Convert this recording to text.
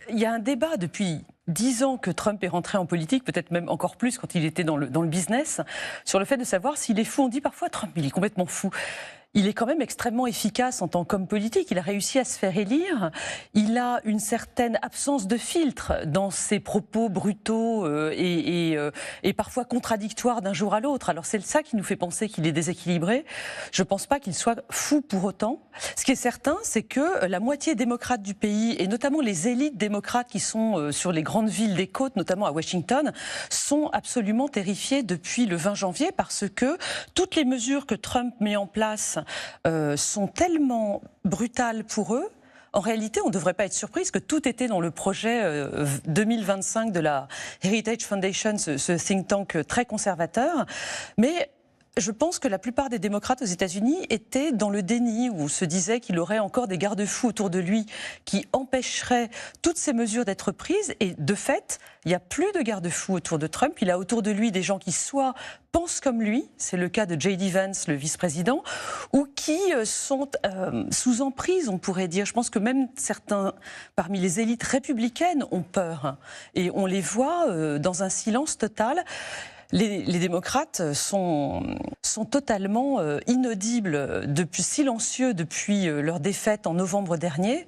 Il y a un débat depuis 10 ans que Trump est rentré en politique, peut-être même encore plus quand il était dans le business, sur le fait de savoir s'il est fou. On dit parfois Trump, il est complètement fou. Il est quand même extrêmement efficace en tant qu'homme politique. Il a réussi à se faire élire. Il a une certaine absence de filtre dans ses propos brutaux et parfois contradictoires d'un jour à l'autre. Alors c'est ça qui nous fait penser qu'il est déséquilibré. Je ne pense pas qu'il soit fou pour autant. Ce qui est certain, c'est que la moitié démocrate du pays, et notamment les élites démocrates qui sont sur les grandes villes des côtes, notamment à Washington, sont absolument terrifiées depuis le 20 janvier parce que toutes les mesures que Trump met en place sont tellement brutales pour eux. En réalité, on ne devrait pas être surprise que tout était dans le projet 2025 de la Heritage Foundation, ce think tank très conservateur. Mais je pense que la plupart des démocrates aux États-Unis étaient dans le déni, où se disait qu'il aurait encore des garde-fous autour de lui qui empêcheraient toutes ces mesures d'être prises. Et de fait, il n'y a plus de garde-fous autour de Trump. Il a autour de lui des gens qui soit pensent comme lui, c'est le cas de J.D. Vance, le vice-président, ou qui sont sous emprise, on pourrait dire. Je pense que même certains, parmi les élites républicaines, ont peur. Et on les voit dans un silence total. Les démocrates sont totalement inaudibles, silencieux depuis leur défaite en novembre dernier.